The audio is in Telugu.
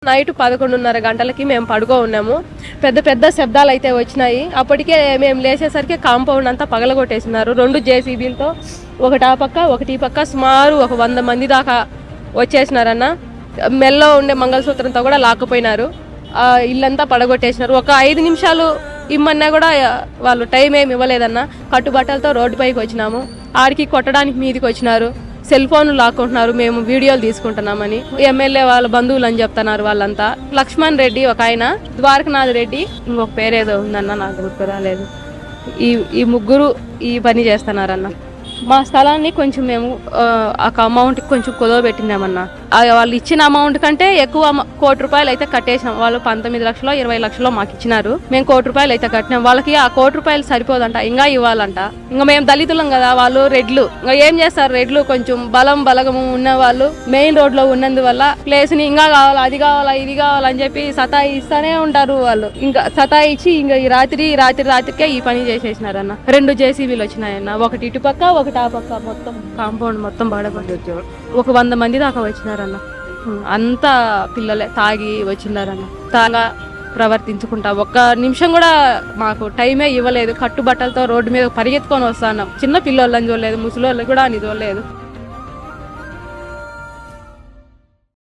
నైట్ 11:30 గంటలకి మేము పడుకో ఉన్నాము. పెద్ద పెద్ద శబ్దాలు అయితే వచ్చినాయి. అప్పటికే మేము లేచేసరికి కాంపౌండ్ అంతా పగలగొట్టేసినారు. 2 జేసీబీలతో ఒకటి ఆ పక్క ఒకటి ఈ పక్క సుమారు ఒక 100 మంది దాకా వచ్చేసినారన్న. మెల్లో ఉండే మంగళసూత్రంతో కూడా లాక్కుపోయినారు. ఇల్లంతా పడగొట్టేసినారు. ఒక 5 నిమిషాలు ఇమ్మన్నా కూడా వాళ్ళు టైం ఏమి ఇవ్వలేదన్న. కట్టుబట్టలతో రోడ్డుపైకి వచ్చినాము. ఆడికి కొట్టడానికి మీదికి వచ్చినారు. సెల్ ఫోన్లు లాక్కుంటున్నారు, మేము వీడియోలు తీసుకుంటున్నామని. ఎమ్మెల్యే వాళ్ళ బంధువులు అని చెప్తున్నారు వాళ్ళంతా. లక్ష్మణ్ రెడ్డి ఒక ఆయన, ద్వారకనాథ్ రెడ్డి ఇంకొక పేరేదో ఉందన్న, నాకు గుర్తు రాలేదు. ఈ ముగ్గురు ఈ పని చేస్తున్నారన్న. మా స్థలాన్ని కొంచెం మేము అమౌంట్ కొంచెం కుదవ పెట్టినామన్నా. వాళ్ళు ఇచ్చిన అమౌంట్ కంటే ఎక్కువ ₹1,00,00,000 అయితే కట్టేసాం. వాళ్ళు 19 లక్షలు 20 లక్షలు మాకు ఇచ్చినారు. మేము ₹1,00,00,000 అయితే కట్టినాం. వాళ్ళకి ఆ ₹1,00,00,000 సరిపోదంట, ఇంకా ఇవ్వాలంట. ఇంకా మేము దళితులం కదా, వాళ్ళు రెడ్లు. ఇంకా ఏం చేస్తారు రెడ్లు, కొంచెం బలగము ఉన్న వాళ్ళు మెయిన్ రోడ్ లో ఉన్నందువల్ల ప్లేస్ ని ఇంకా కావాలా, అది కావాలా, ఇది కావాలని చెప్పి సతాయిస్తానే ఉంటారు వాళ్ళు. ఇంకా సతాయిచ్చి ఇంకా ఈ రాత్రికే ఈ పని చేసేసినారన్న. 2 జేసీబీలు వచ్చినాయన్న, ఒకటి ఇటుపక్క ఒకటి ఆ పక్క. మొత్తం కాంపౌండ్ మొత్తం పడబడి ఒక 100 మంది దాకా వచ్చినారన్న. అంతా పిల్లలే తాగి వచ్చినారన్న. తాగా ప్రవర్తించుకుంటా ఒక్క నిమిషం కూడా మాకు టైమే ఇవ్వలేదు. కట్టుబట్టలతో రోడ్డు మీద పరిగెత్తుకొని వస్తున్నాం. చిన్న పిల్లోళ్ళని చూడలేదు, ముసలోళ్ళని కూడా అని చూడలేదు.